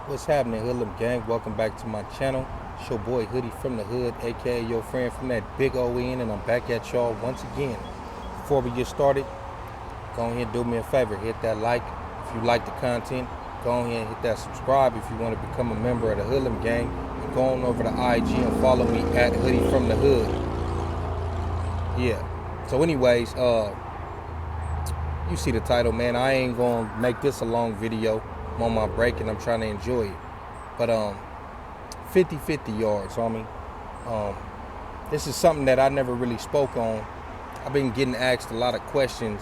What's happening, Hoodlum Gang? Welcome back to my channel. It's your boy Hoodie from the Hood, aka your friend from that big O-N, and I'm back at y'all once again. Before we get started, go ahead and do me a favor. Hit that like if you like the content. Go ahead and hit that subscribe if you want to become a member of the Hoodlum Gang. And go on over to IG and follow me at Hoodie from the Hood. Yeah. So anyways, you see the title, man. I ain't gonna make this a long video. I'm on my break and I'm trying to enjoy it. But 50-50 yards, homie. This is something that I never really spoke on. I've been getting asked a lot of questions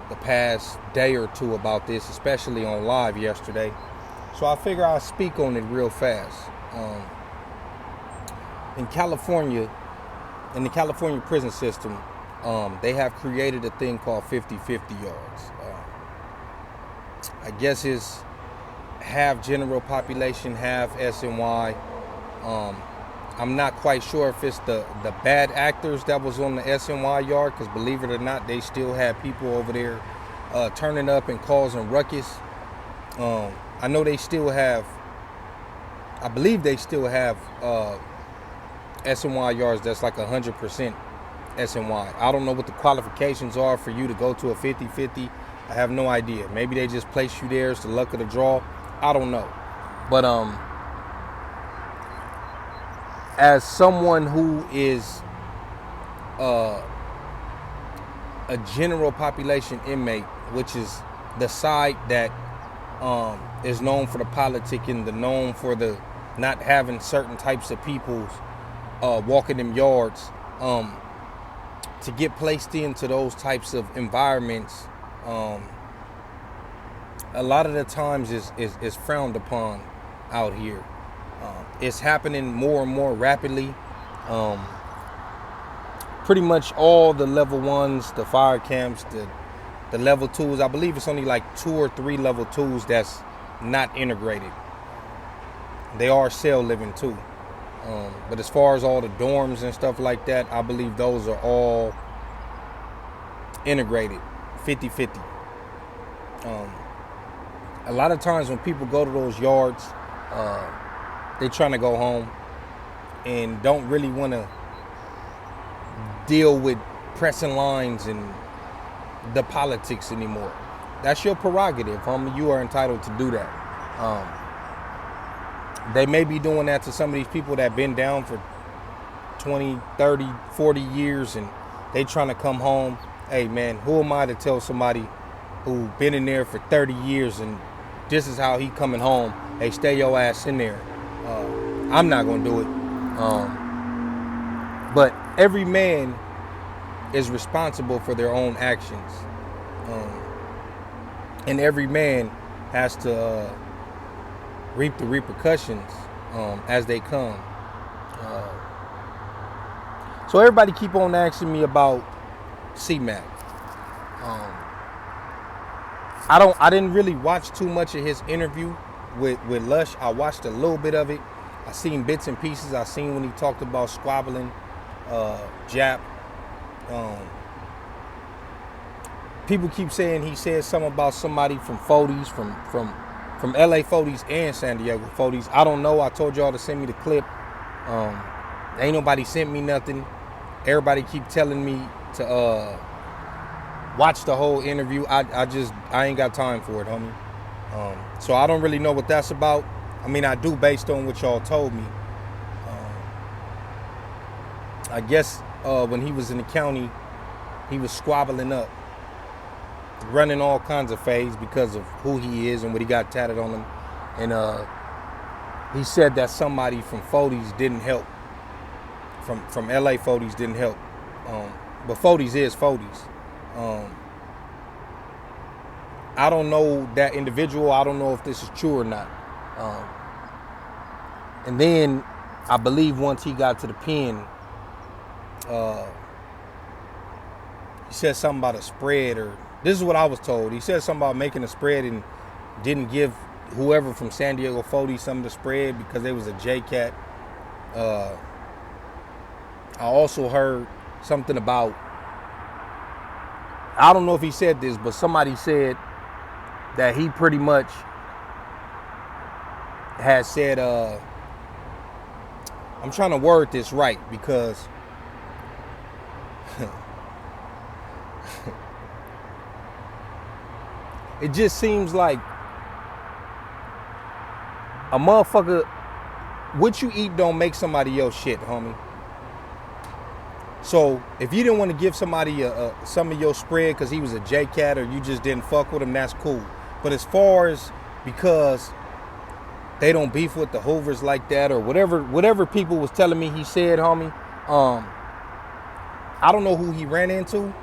the past day or two about this, especially on live yesterday. So I figure I'll speak on it real fast. In California, in the California prison system, they have created a thing called 50-50 yards. I guess it's half general population, half SNY. I'm not quite sure if it's the bad actors that was on the SNY yard, because believe it or not, they still have people over there turning up and causing ruckus. I know they still have, I believe they still have SNY yards that's like 100% SNY. I don't know what the qualifications are for you to go to a 50-50. I have no idea. Maybe they just place you there. It's the luck of the draw. I don't know. But as someone who is a general population inmate, which is the side that is known for the politicking, the known for the not having certain types of peoples walking them yards, to get placed into those types of environments, a lot of the times is frowned upon out here. It's happening more and more rapidly. Pretty much all the level ones, the fire camps, the level twos, I believe it's only like 2 or 3 level twos that's not integrated. They are cell living too. But as far as all the dorms and stuff like that, I believe those are all integrated, 50-50. A lot of times when people go to those yards, they're trying to go home and don't really want to deal with pressing lines and the politics anymore. That's your prerogative, homie. You are entitled to do that. They may be doing that to some of these people that have been down for 20, 30, 40 years and they trying to come home. Hey, man, who am I to tell somebody who been in there for 30 years and this is how he coming home? Hey, stay your ass in there. I'm not going to do it. But every man is responsible for their own actions. And every man has to reap the repercussions as they come. So everybody keep on asking me about CMAC. I didn't really watch too much of his interview with Lush. I watched a little bit of it. I seen bits and pieces. I seen when he talked about squabbling Jap. People keep saying he said something about somebody from Fodes, from LA Fodes and San Diego Fodes. I don't know. I told y'all to send me the clip. Ain't nobody sent me nothing. Everybody keep telling me to watch the whole interview. I ain't got time for it, homie. So I don't really know what that's about. I mean, I do based on what y'all told me. I guess when he was in the county, he was squabbling up, running all kinds of fades because of who he is and what he got tatted on him. And he said that somebody from Fodes didn't help. From LA Fodes didn't help. But Fodes is Fodes. I don't know that individual. I don't know if this is true or not. And then I believe once he got to the pen, he said something about a spread, or this is what I was told. He said something about making a spread and didn't give whoever from San Diego Fodes some of the spread because there was a JCAT. I also heard something about, I don't know if he said this, but somebody said that he pretty much had said, I'm trying to word this right because it just seems like a motherfucker, what you eat don't make somebody else shit, homie. So if you didn't want to give somebody some of your spread because he was a J-Cat or you just didn't fuck with him, that's cool. But as far as because they don't beef with the Hoovers like that or whatever people was telling me he said, homie, I don't know who he ran into.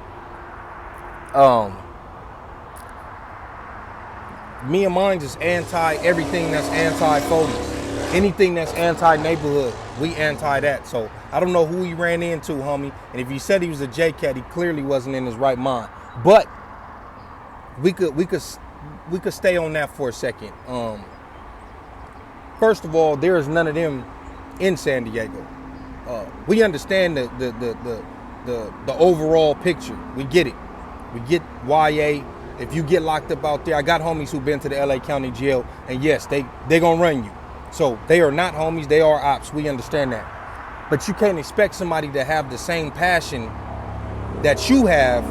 Me and mine is anti everything that's anti-police. Anything that's anti-neighborhood, we anti that. So I don't know who he ran into, homie. And if he said he was a J-Cat, he clearly wasn't in his right mind. But we could stay on that for a second. First of all, there is none of them in San Diego. We understand the overall picture. We get it. We get YA. If you get locked up out there, I got homies who've been to the LA County Jail, and yes, they gonna run you. So they are not homies, they are ops. We understand that. But you can't expect somebody to have the same passion that you have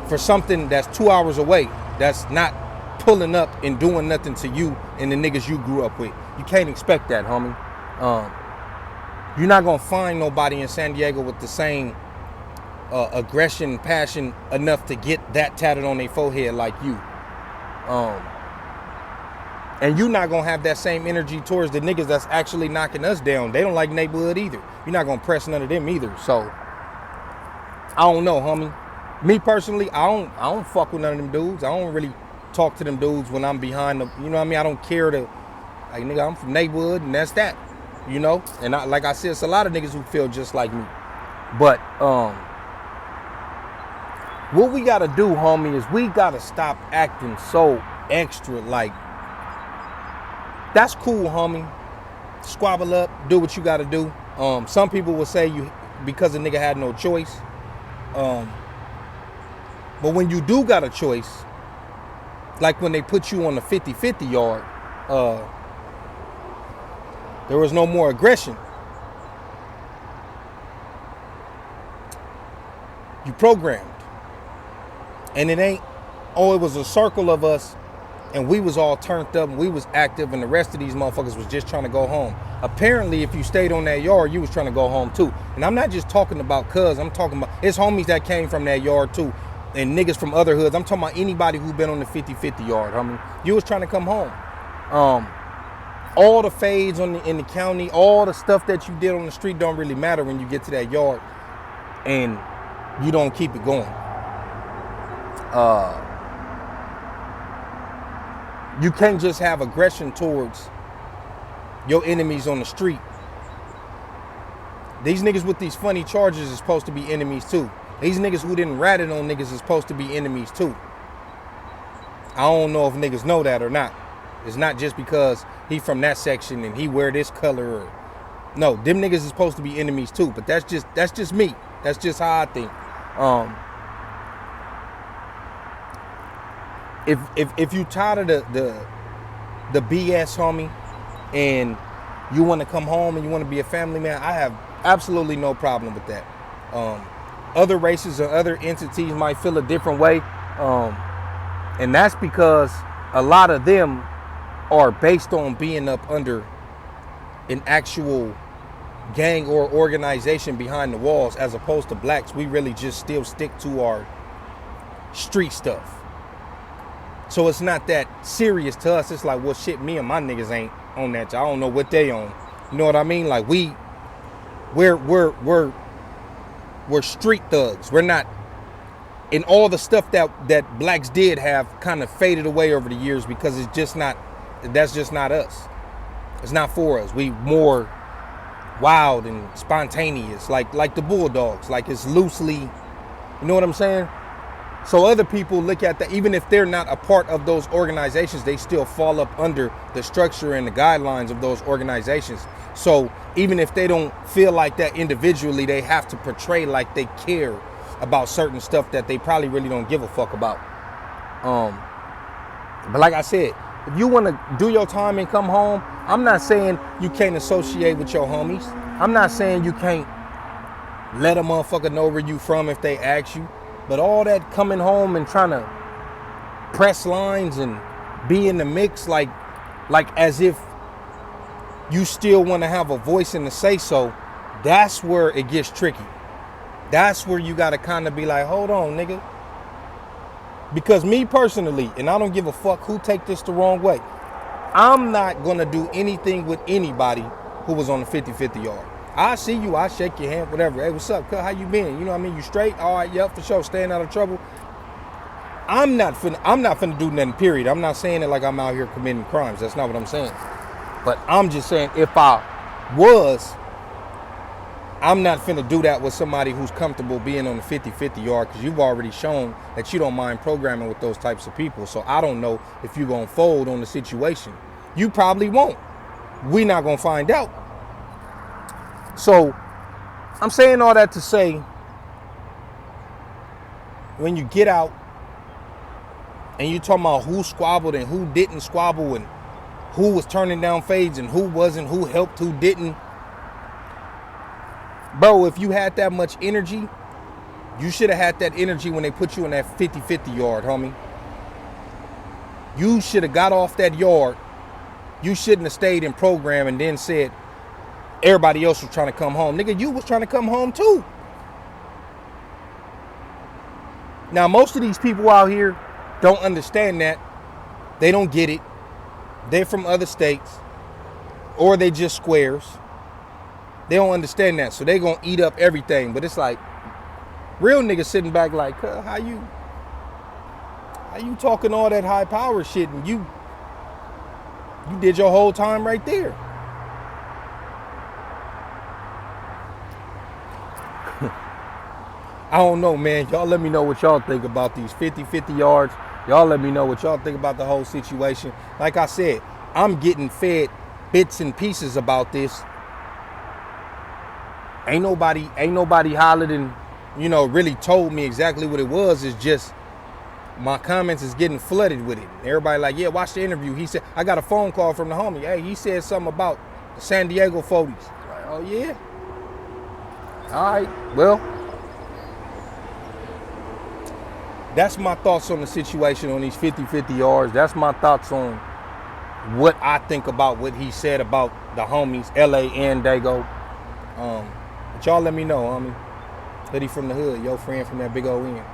for something that's 2 hours away, that's not pulling up and doing nothing to you and the niggas you grew up with. You can't expect that, homie. You're not gonna find nobody in San Diego with the same aggression, passion enough to get that tatted on their forehead like you. And you're not gonna have that same energy towards the niggas that's actually knocking us down. They don't like neighborhood either. You're not gonna press none of them either. So I don't know, homie. Me personally, I don't fuck with none of them dudes. I don't really talk to them dudes when I'm behind them. You know what I mean? I don't care to, like, nigga, I'm from neighborhood and that's that. You know? And like I said, it's a lot of niggas who feel just like me. But what we gotta do, homie, is we gotta stop acting so extra. Like, that's cool, homie. Squabble up, do what you gotta do. Some people will say you because a nigga had no choice. But when you do got a choice, like when they put you on the 50-50 yard, there was no more aggression. You programmed. And it ain't, oh, it was a circle of us and we was all turned up and we was active and the rest of these motherfuckers was just trying to go home. Apparently, if you stayed on that yard, you was trying to go home too. And I'm not just talking about cuz, I'm talking about, it's homies that came from that yard too. And niggas from other hoods. I'm talking about anybody who been on the 50-50 yard, homie. You was trying to come home. All the fades in the county, all the stuff that you did on the street don't really matter when you get to that yard and you don't keep it going. You can't just have aggression towards your enemies on the street. These niggas with these funny charges is supposed to be enemies too. These niggas who didn't rat it on niggas is supposed to be enemies too. I don't know if niggas know that or not. It's not just because he from that section and he wear this color or no, them niggas is supposed to be enemies too. But that's just me. That's just how I think. If you tired of the BS, homie, and you want to come home and you want to be a family man, I have absolutely no problem with that. Other races or other entities might feel a different way, and that's because a lot of them are based on being up under an actual gang or organization behind the walls, as opposed to blacks. We really just still stick to our street stuff. So it's not that serious to us. It's like, well, shit, me and my niggas ain't on that. I don't know what they on. You know what I mean? Like we're street thugs. We're not. And all the stuff that blacks did have kind of faded away over the years because it's just not. That's just not us. It's not for us. We more wild and spontaneous, like the Bulldogs. Like it's loosely. You know what I'm saying? So other people look at that, even if they're not a part of those organizations, they still fall up under the structure and the guidelines of those organizations. So even if they don't feel like that individually, they have to portray like they care about certain stuff that they probably really don't give a fuck about. But like I said, If you want to do your time and come home, I'm not saying you can't associate with your homies. I'm not saying you can't let a motherfucker know where you from if they ask you. But all that coming home and trying to press lines and be in the mix like as if you still want to have a voice in the say so, that's where it gets tricky. That's where you got to kind of be like, hold on, nigga. Because me personally, and I don't give a fuck who take this the wrong way, I'm not going to do anything with anybody who was on the 50-50 yard. I see you, I shake your hand, whatever. Hey, what's up, cuz? How you been? You know what I mean? You straight? All right, yep, for sure. Staying out of trouble. I'm not finna do nothing, period. I'm not saying it like I'm out here committing crimes. That's not what I'm saying. But I'm just saying if I was, I'm not finna do that with somebody who's comfortable being on the 50-50 yard, because you've already shown that you don't mind programming with those types of people. So I don't know if you're gonna fold on the situation. You probably won't. We're not gonna find out. So I'm saying all that to say, when you get out and you talking about who squabbled and who didn't squabble and who was turning down fades and who wasn't, who helped, who didn't. Bro, if you had that much energy, you should have had that energy when they put you in that 50-50 yard, homie. You should have got off that yard. You shouldn't have stayed in program and then said everybody else was trying to come home. Nigga, you was trying to come home too. Now, most of these people out here don't understand that. They don't get it. They're from other states, or they just squares. They don't understand that, so they gonna eat up everything. But it's like real niggas sitting back like, how you talking all that high power shit, and you did your whole time right there. I don't know, man. Y'all let me know what y'all think about these 50-50 yards. Y'all let me know what y'all think about the whole situation. Like I said, I'm getting fed bits and pieces about this. Ain't nobody hollered and, really told me exactly what it was. It's just my comments is getting flooded with it. Everybody like, yeah, watch the interview. He said, I got a phone call from the homie. Hey, he said something about the San Diego 40s. Like, oh, yeah? All right, well. That's my thoughts on the situation on these 50-50 yards. That's my thoughts on what I think about what he said about the homies, LA and Dago. But y'all let me know, homie. Hoodie from the hood, your friend from that big old end.